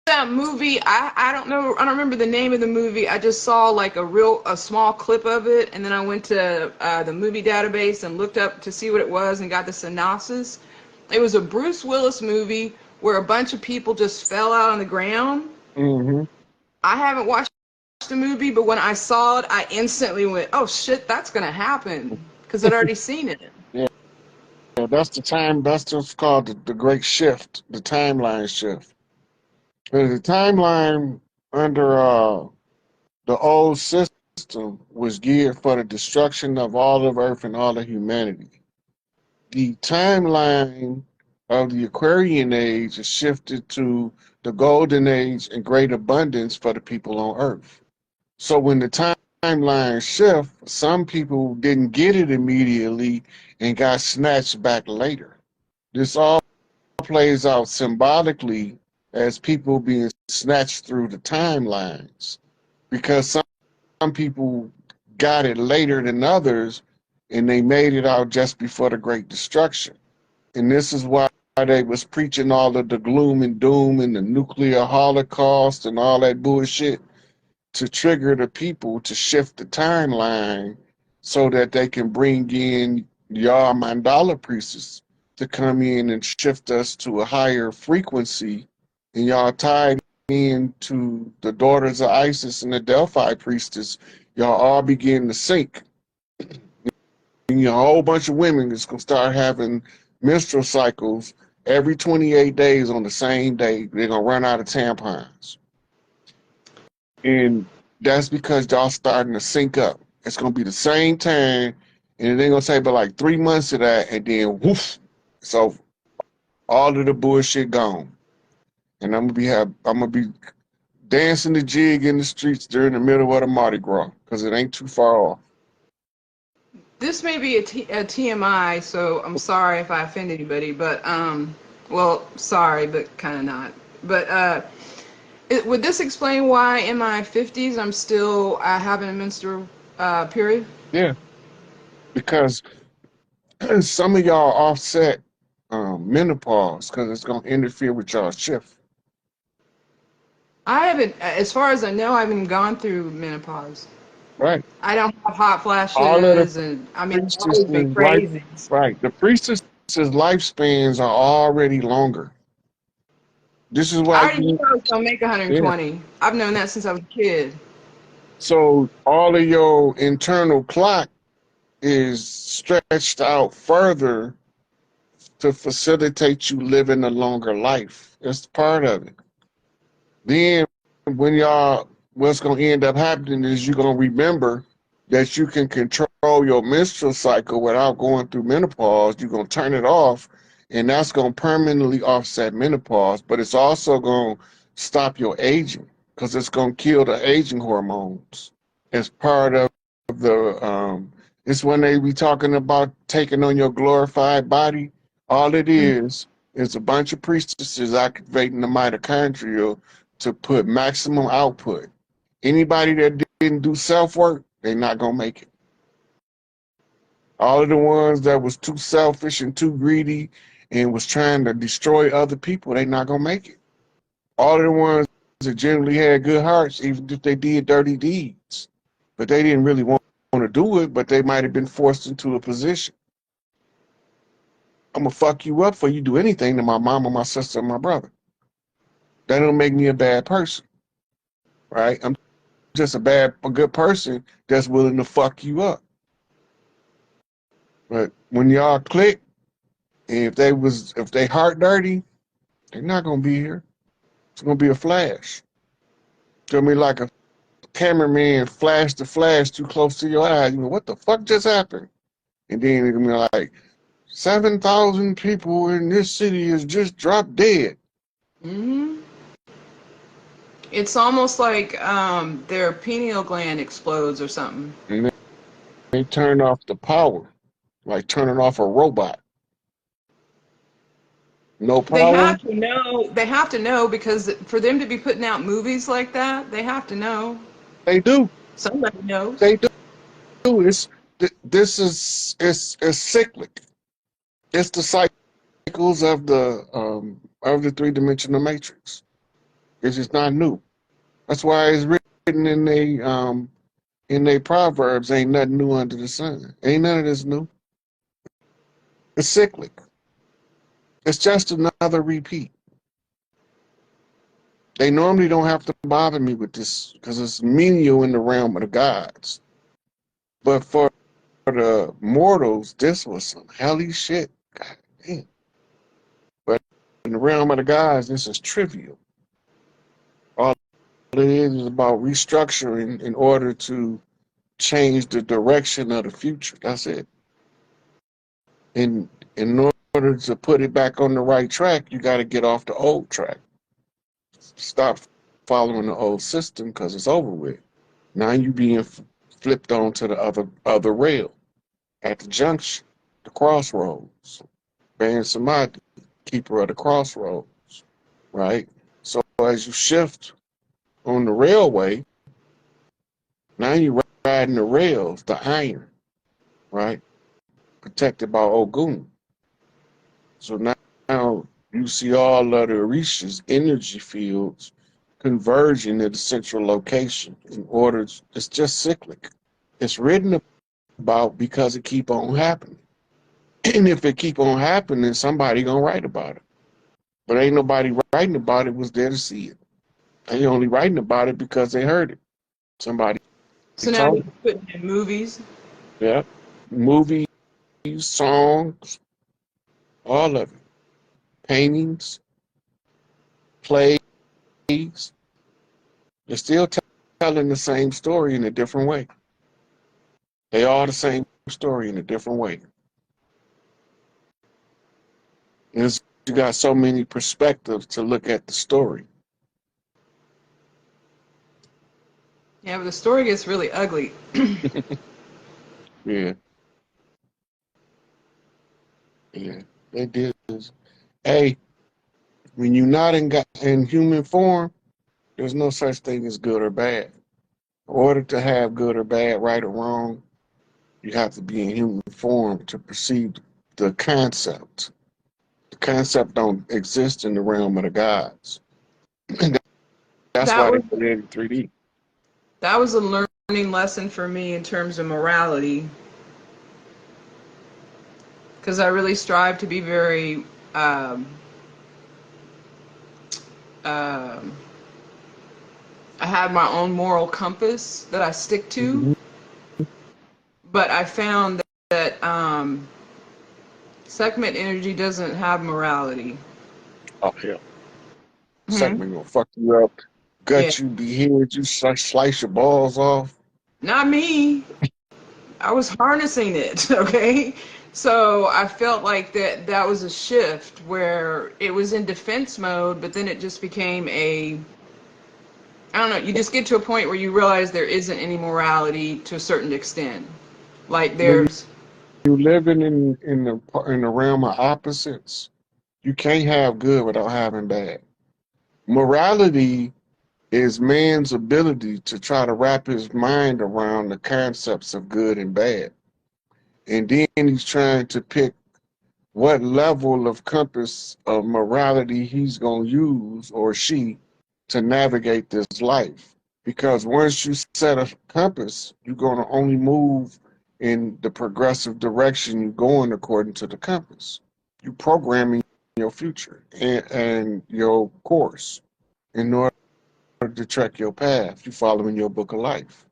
that movie. I don't know. I don't remember the name of the movie. I just saw like a small clip of it, and then I went to the movie database and looked up to see what it was and got the synopsis. It was a Bruce Willis movie where a bunch of people just fell out on the ground. Hmm. I haven't watched the movie, but when I saw it, I instantly went, "Oh shit, that's gonna happen," because I'd already seen it. Yeah, that's the time. That's what's called the Great Shift, the timeline shift. The timeline under the old system was geared for the destruction of all of Earth and all of humanity. The timeline of the Aquarian age is shifted to the golden age and great abundance for the people on Earth. So when the timeline shift, some people didn't get it immediately and got snatched back later. This all plays out symbolically as people being snatched through the timelines because some people got it later than others and they made it out just before the great destruction. And this is why they was preaching all of the gloom and doom and the nuclear holocaust and all that bullshit to trigger the people to shift the timeline so that they can bring in y'all mandala priests to come in and shift us to a higher frequency. And y'all tied into the daughters of Isis and the Delphi priestess, y'all all begin to sync. And a whole bunch of women is gonna start having menstrual cycles every 28 days on the same day. They're gonna run out of tampons. And that's because y'all starting to sync up. It's gonna be the same time, and they're gonna say but like 3 months of that, and then woof, so all of the bullshit gone. And I'm gonna be dancing the jig in the streets during the middle of the Mardi Gras, because it ain't too far off. This may be a TMI, so I'm sorry if I offend anybody, but well, sorry, but kind of not. But would this explain why in my 50s I'm still having a menstrual period? Yeah, because some of y'all offset menopause because it's gonna interfere with y'all shift. I haven't, as far as I know, I haven't gone through menopause. Right. I don't have hot All of the flashes, and I mean, I've always been priestesses life crazy. right. The priestesses lifespans are already longer. This is why I already knew you I was gonna make yeah. 120. I've known that since I was a kid. So all of your internal clock is stretched out further to facilitate you living a longer life. It's part of it. Then when y'all what's gonna end up happening is you're gonna remember that you can control your menstrual cycle without going through menopause. You're gonna turn it off, and that's gonna permanently offset menopause, but it's also gonna stop your aging because it's gonna kill the aging hormones. As part of the it's when they be talking about taking on your glorified body. All it is a bunch of priestesses activating the mitochondria to put maximum output. Anybody that didn't do self work, they're not gonna make it. All of the ones that was too selfish and too greedy and was trying to destroy other people, they not gonna make it. All of the ones that generally had good hearts, even if they did dirty deeds, but they didn't really want to do it, but they might have been forced into a position. I'm gonna fuck you up for you do anything to my mama, my sister, and my brother. That don't make me a bad person, right? I'm just a good person that's willing to fuck you up. But when y'all click, and if they heart dirty, they're not gonna be here. It's gonna be a flash. It's gonna be like a cameraman flash the flash too close to your eyes. You know what the fuck just happened? And then it's gonna be like 7,000 people in this city is just dropped dead. Hmm. It's almost like their pineal gland explodes or something. And they turn off the power, like turning off a robot. No They power. have to know. They have to know because for them to be putting out movies like that, they have to know. They do. Somebody knows. They do. This is it's cyclic. It's the cycles of the 3-dimensional matrix. It's just not new. That's why it's written in they proverbs, ain't nothing new under the sun. Ain't none of this new. It's cyclic. It's just another repeat. They normally don't have to bother me with this because it's menial in the realm of the gods. But for the mortals, this was some helly shit. God damn. But in the realm of the gods, this is trivial. All it is about restructuring in order to change the direction of the future. That's it. In order to put it back on the right track, you got to get off the old track. Stop following the old system because it's over with. Now you being flipped onto the other rail at the junction, the crossroads. Ban Samadhi, keeper of the crossroads, right? So as you shift on the railway, now you're riding the rails, the iron, right? Protected by Ogun. So now you see all of the Orishas energy fields converging at a central location in order. It's just cyclic. It's written about because it keep on happening. And if it keep on happening, somebody gonna write about it. But ain't nobody writing about it was there to see it. They only writing about it because they heard it. Somebody So now told they're them. putting in movies. Yeah. Movies, songs, all of it. Paintings, plays. They're still telling the same story in a different way. They all the same story in a different way. And you got so many perspectives to look at the story. Yeah, but the story gets really ugly. Yeah, yeah. They did. Hey, when you're not in human form, there's no such thing as good or bad. In order to have good or bad, right or wrong, you have to be in human form to perceive the concept. The concept don't exist in the realm of the gods. That's That why they was put it in 3D. that was a learning lesson for me in terms of morality, because I really strive to be very um, um, I have my own moral compass that I stick to, Mm-hmm. but I found that segment energy doesn't have morality. Oh, hell. Hmm. Segment gonna fuck you up, Yeah, gut you, behead you, slice your balls off. not me. I was harnessing it, okay? So I felt like that was a shift where it was in defense mode, but then it just became a, I don't know, you just get to a point where you realize there isn't any morality to a certain extent. Like When there's, you living in the realm of opposites, you can't have good without having bad. Morality is man's ability to try to wrap his mind around the concepts of good and bad. And then he's trying to pick what level of compass of morality he's going to use or she to navigate this life. Because once you set a compass, you're going to only move in the progressive direction you're going according to the compass. You're programming your future and your course in order to track your path. You're following your book of life.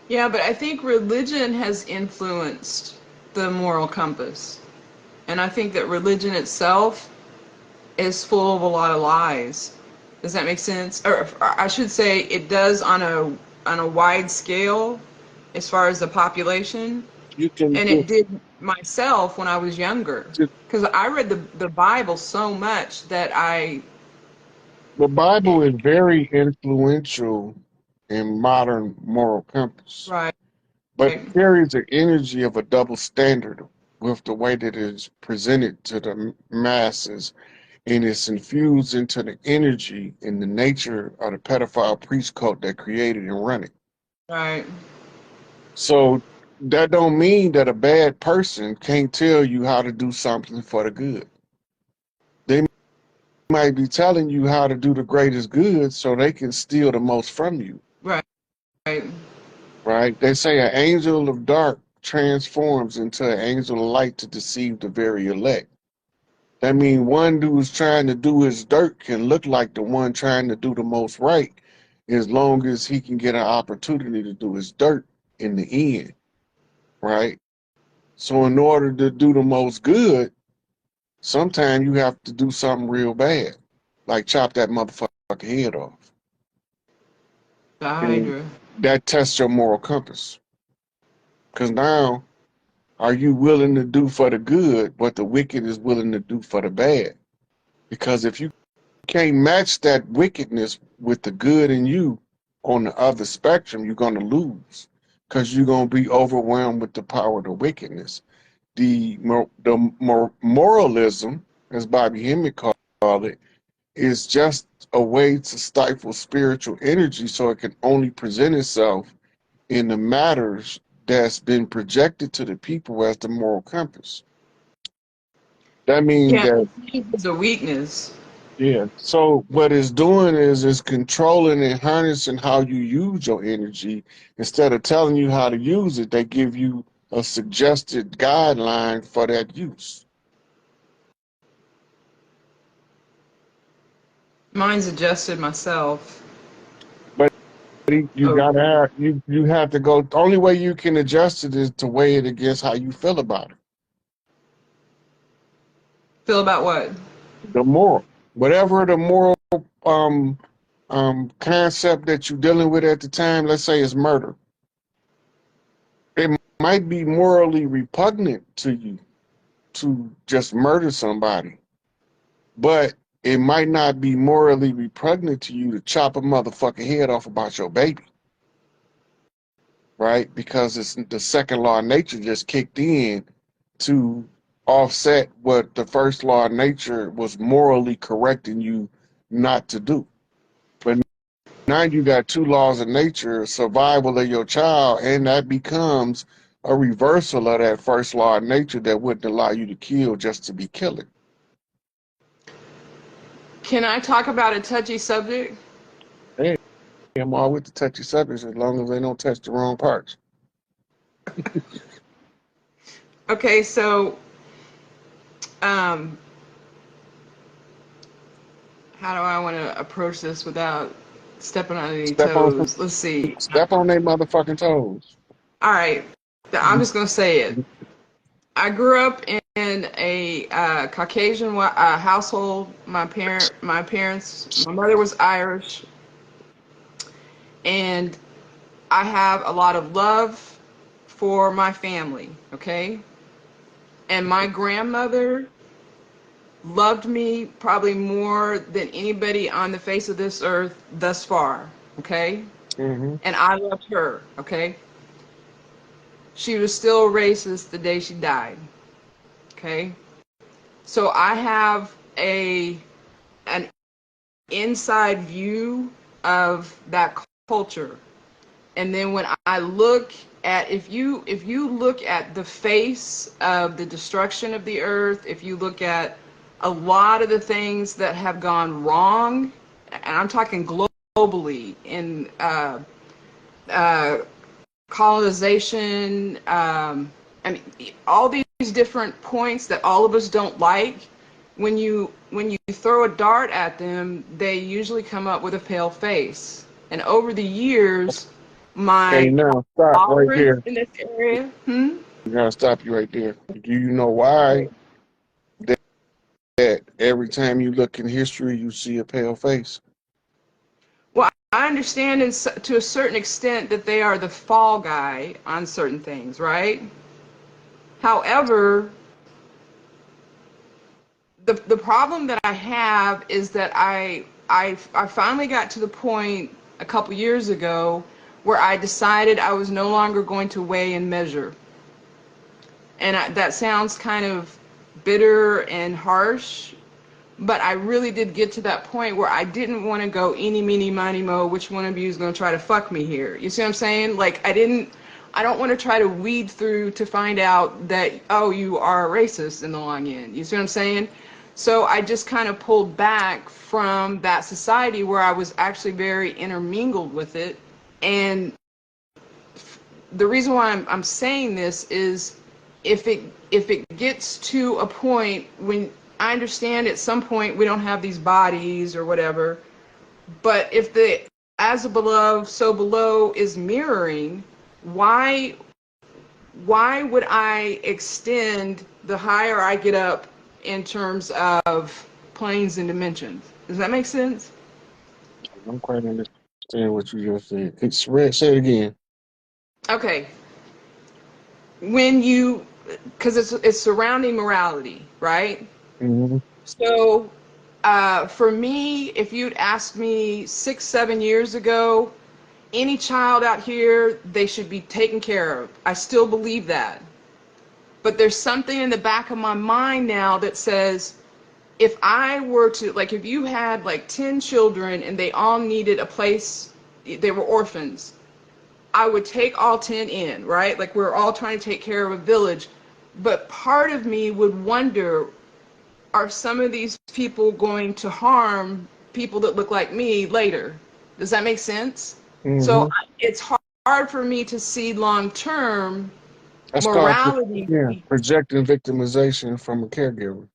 yeah, but I think religion has influenced the moral compass. And I think that religion itself is full of a lot of lies. Does that make sense? Or I should say it does on a wide scale as far as the population. You can, And it did myself when I was younger. Because I read the Bible so much that the Bible is very influential in modern moral compass, right. but it carries the energy of a double standard with the way that it is presented to the masses, and it's infused into the energy and the nature of the pedophile priest cult that created and run it. Right. So that don't mean that a bad person can't tell you how to do something for the good. They might be telling you how to do the greatest good so they can steal the most from you. Right. Right. Right? They say an angel of dark transforms into an angel of light to deceive the very elect. That means one who's trying to do his dirt can look like the one trying to do the most right, as long as he can get an opportunity to do his dirt in the end. Right? So in order to do the most good, sometimes you have to do something real bad, like chop that motherfucker head off. The And Hydra. that tests your moral compass. Because now, are you willing to do for the good what the wicked is willing to do for the bad? Because if you can't match that wickedness with the good in you on the other spectrum, you're going to lose because you're going to be overwhelmed with the power of the wickedness. Moralism, as Bobby Hemmett called it, is just a way to stifle spiritual energy so it can only present itself in the matters that's been projected to the people as the moral compass. That means Yeah, that, it's a weakness. yeah. So what it's doing is controlling and harnessing how you use your energy. Instead of telling you how to use it, they give you a suggested guideline for that use. Mine's adjusted myself. But you Oh, gotta have you have to go. The only way you can adjust it is to weigh it against how you feel about it. feel about what? The moral, whatever the moral um concept that you're dealing with at the time, let's say it's murder. It might be morally repugnant to you to just murder somebody, but it might not be morally repugnant to you to chop a motherfucking head off about your baby, right? Because it's the second law of nature just kicked in to offset what the first law of nature was morally correcting you not to do. But now you got two laws of nature, survival of your child, and that becomes a reversal of that first law of nature that wouldn't allow you to kill just to be killing. Can I talk about a touchy subject? Hey, I'm all with the touchy subjects as long as they don't touch the wrong parts. Okay, so um, how do I want to approach this without stepping on any Step on some, toes? Let's see. step on their motherfucking toes. All right, I'm just gonna say it. I grew up in a Caucasian household. My parents, my mother was Irish, and I have a lot of love for my family. Okay, and my grandmother loved me probably more than anybody on the face of this earth thus far. Okay, Mm-hmm. and I loved her. Okay, she was still racist the day she died. Okay, so I have an inside view of that culture. And then when I look at if you look at the face of the destruction of the earth, if you look at a lot of the things that have gone wrong, and I'm talking globally in uh, colonization, I mean all these different points that all of us don't like. When you throw a dart at them, they usually come up with a pale face. And over the years, Okay, my now stop right tolerance there. in this area. Hmm? I'm gonna stop you right there. Do you know why that every time you look in history you see a pale face? Well, I understand to a certain extent that they are the fall guy on certain things, right? However, the problem that I have is that I finally got to the point a couple years ago where I decided I was no longer going to weigh and measure. And that sounds kind of bitter and harsh, but I really did get to that point where I didn't want to go eeny, meeny, miny, mo, which one of you is going to try to fuck me here? You see what I'm saying? Like, I don't want to try to weed through to find out that, oh, you are a racist in the long end. You see what I'm saying? So I just kind of pulled back from that society where I was actually very intermingled with it. And the reason why I'm saying this is if it gets to a point when I understand at some point we don't have these bodies or whatever, but if the as above so below is mirroring, why would I extend the higher I get up in terms of planes and dimensions? Does that make sense? I don't quite understand what you just said. It's red. Say it again. Okay. When you, because it's surrounding morality, right? Hmm. So for me, if you'd asked me 6, 7 years ago, any child out here, they should be taken care of. I still believe that. But there's something in the back of my mind now that says, if I were to, like, if you had like 10 children and they all needed a place, they were orphans, I would take all 10 in, right? Like, we're all trying to take care of a village. But part of me would wonder, are some of these people going to harm people that look like me later? Does that make sense? So Hmm. it's hard for me to see long term That's called yeah, morality. projecting victimization from a caregiver.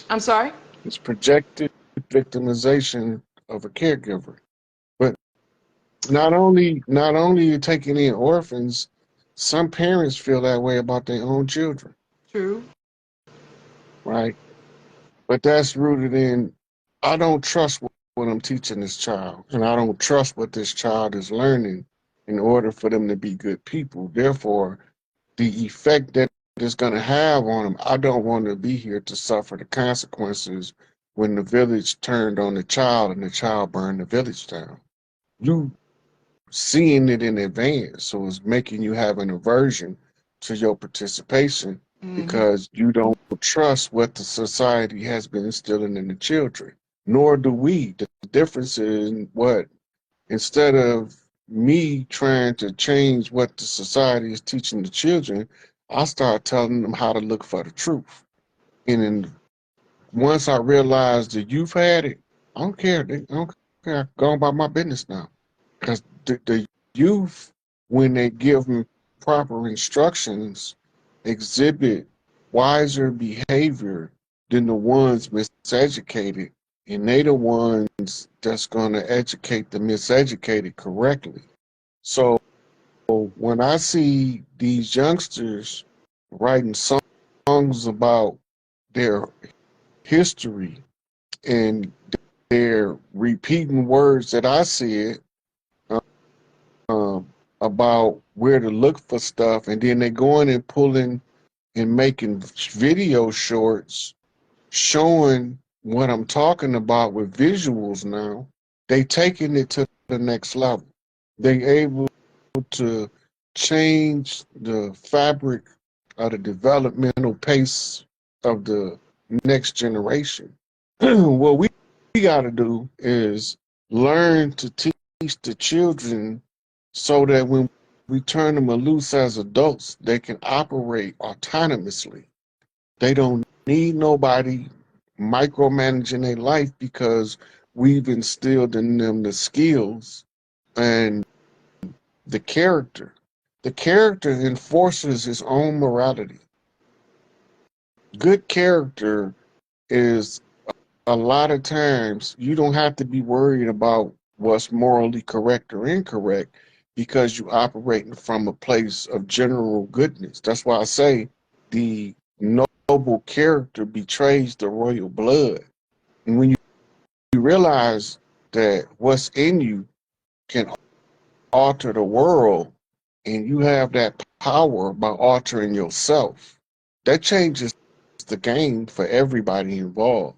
I'm sorry? It's projected victimization of a caregiver. But not only you're taking in orphans, some parents feel that way about their own children, True. right? But that's rooted in I don't trust what I'm teaching this child, and I don't trust what this child is learning in order for them to be good people. Therefore, the effect that it's going to have on them, I don't want to be here to suffer the consequences when the village turned on the child and the child burned the village down. You seeing it in advance, so it's making you have an aversion to your participation Hmm. because you don't trust what the society has been instilling in the children. Nor do we. The difference is what instead of me trying to change what the society is teaching the children, I start telling them how to look for the truth. And then once I realized that you've had it, I don't care. I don't care. I'm going about my business now. Because the youth, when they give them proper instructions, exhibit wiser behavior than the ones miseducated. And they the ones that's going to educate the miseducated correctly. So when I see these youngsters writing songs about their history and they're repeating words that I said about where to look for stuff, and then they're going and pulling and making video shorts showing what I'm talking about with visuals now, they taking it to the next level. They able to change the fabric of the developmental pace of the next generation. What we got to do is learn to teach the children so that when we turn them loose as adults, they can operate autonomously. They don't need nobody micromanaging their life because we've instilled in them the skills and the character. The character enforces his own morality. Good character is a lot of times you don't have to be worried about what's morally correct or incorrect because you operating from a place of general goodness. That's why I say the noble character betrays the royal blood. And when you realize that what's in you can alter the world and you have that power by altering yourself, that changes the game for everybody involved.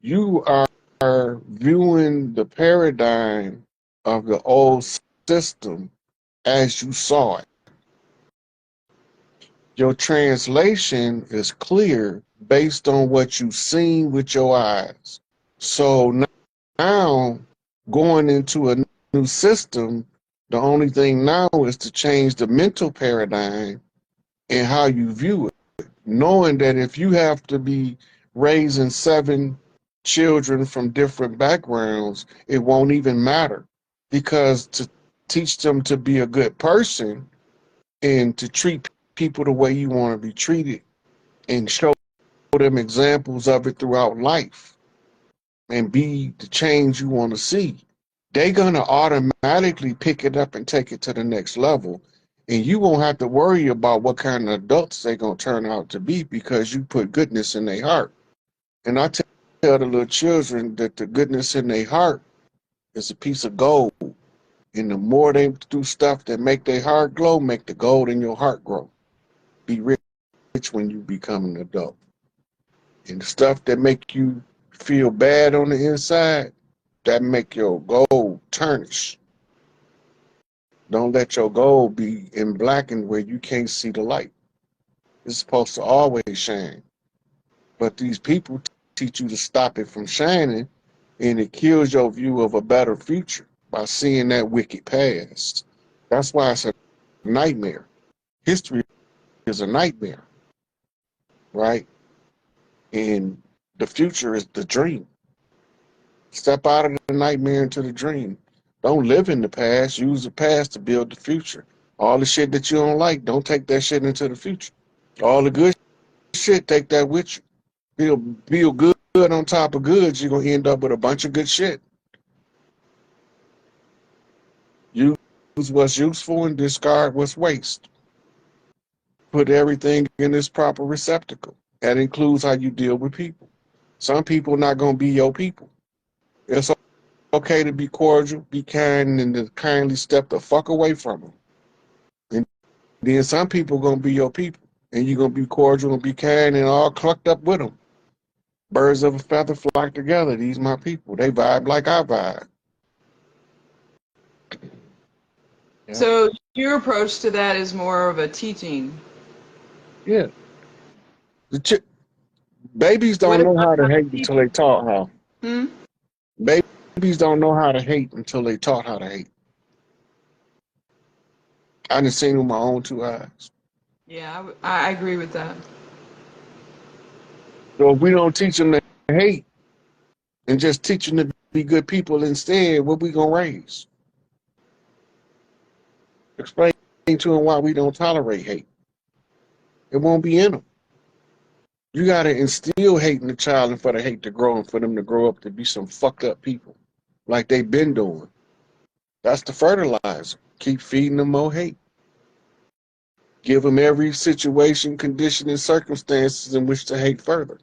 You are viewing the paradigm of the old system as you saw it. Your translation is clear based on what you've seen with your eyes. So now going into a new system, the only thing now is to change the mental paradigm and how you view it, knowing that if you have to be raising 7 children from different backgrounds, it won't even matter. Because to teach them to be a good person and to treat people the way you want to be treated and show them examples of it throughout life and be the change you want to see, they're going to automatically pick it up and take it to the next level. And you won't have to worry about what kind of adults they're going to turn out to be because you put goodness in their heart. And I tell the little children that the goodness in their heart is a piece of gold. And the more they do stuff that make their heart glow, make the gold in your heart grow. Be rich when you become an adult. And the stuff that make you feel bad on the inside, that make your gold tarnish. Don't let your gold be in blackened where you can't see the light. It's supposed to always shine. But these people teach you to stop it from shining, and it kills your view of a better future by seeing that wicked past. That's why it's a nightmare. History is a nightmare, right? And the future is the dream. Step out of the nightmare into the dream. Don't live in the past. Use the past to build the future. All the shit that you don't like, don't take that shit into the future. All the good shit, take that with you. Build good on top of goods, you're going to end up with a bunch of good shit. Use what's useful and discard what's waste. Put everything in its proper receptacle. That includes how you deal with people. Some people are not going to be your people. It's okay to be cordial, be kind, and to kindly step the fuck away from them. And then some people are going to be your people. And you're going to be cordial and be kind and all clucked up with them. Birds of a feather flock together. These my people. They vibe like I vibe. Yeah. So your approach to that is more of a teaching. Yeah. Babies don't know how to hate until they taught how. Babies don't know how to hate until they taught how to hate. I done seen it with my own 2 eyes. Yeah, I agree with that. So if we don't teach them to hate and just teach them to be good people instead, what we gonna raise? Explain to them why we don't tolerate hate. It won't be in them. You gotta instill hate in the child and for the hate to grow and for them to grow up to be some fucked up people like they've been doing. That's the fertilizer. Keep feeding them more hate. Give them every situation, condition, and circumstances in which to hate further.